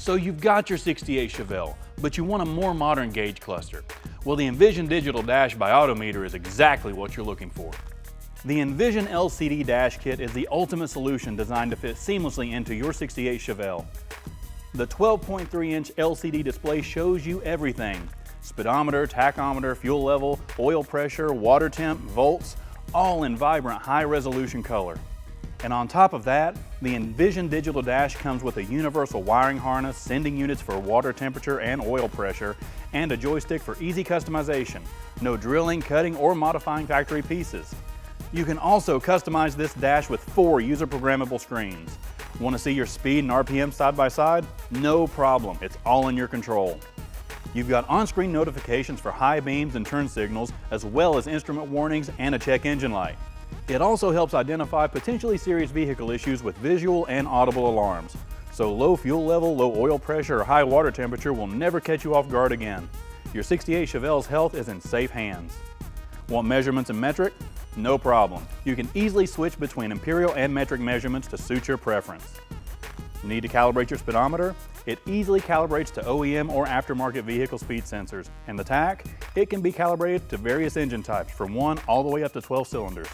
So you've got your 68 Chevelle, but you want a more modern gauge cluster. Well, the InVision Digital Dash by AutoMeter is exactly what you're looking for. The InVision LCD Dash Kit is the ultimate solution designed to fit seamlessly into your 68 Chevelle. The 12.3-inch LCD display shows you everything: speedometer, tachometer, fuel level, oil pressure, water temp, volts, all in vibrant high-resolution color. And on top of that, the InVision Digital Dash comes with a universal wiring harness, sending units for water temperature and oil pressure, and a joystick for easy customization. No drilling, cutting, or modifying factory pieces. You can also customize this dash with 4 user-programmable screens. Want to see your speed and RPM side by side? No problem, it's all in your control. You've got on-screen notifications for high beams and turn signals, as well as instrument warnings and a check engine light. It also helps identify potentially serious vehicle issues with visual and audible alarms. So low fuel level, low oil pressure, or high water temperature will never catch you off guard again. Your 68 Chevelle's health is in safe hands. Want measurements in metric? No problem. You can easily switch between imperial and metric measurements to suit your preference. Need to calibrate your speedometer? It easily calibrates to OEM or aftermarket vehicle speed sensors. And the tach? It can be calibrated to various engine types from 1 all the way up to 12 cylinders.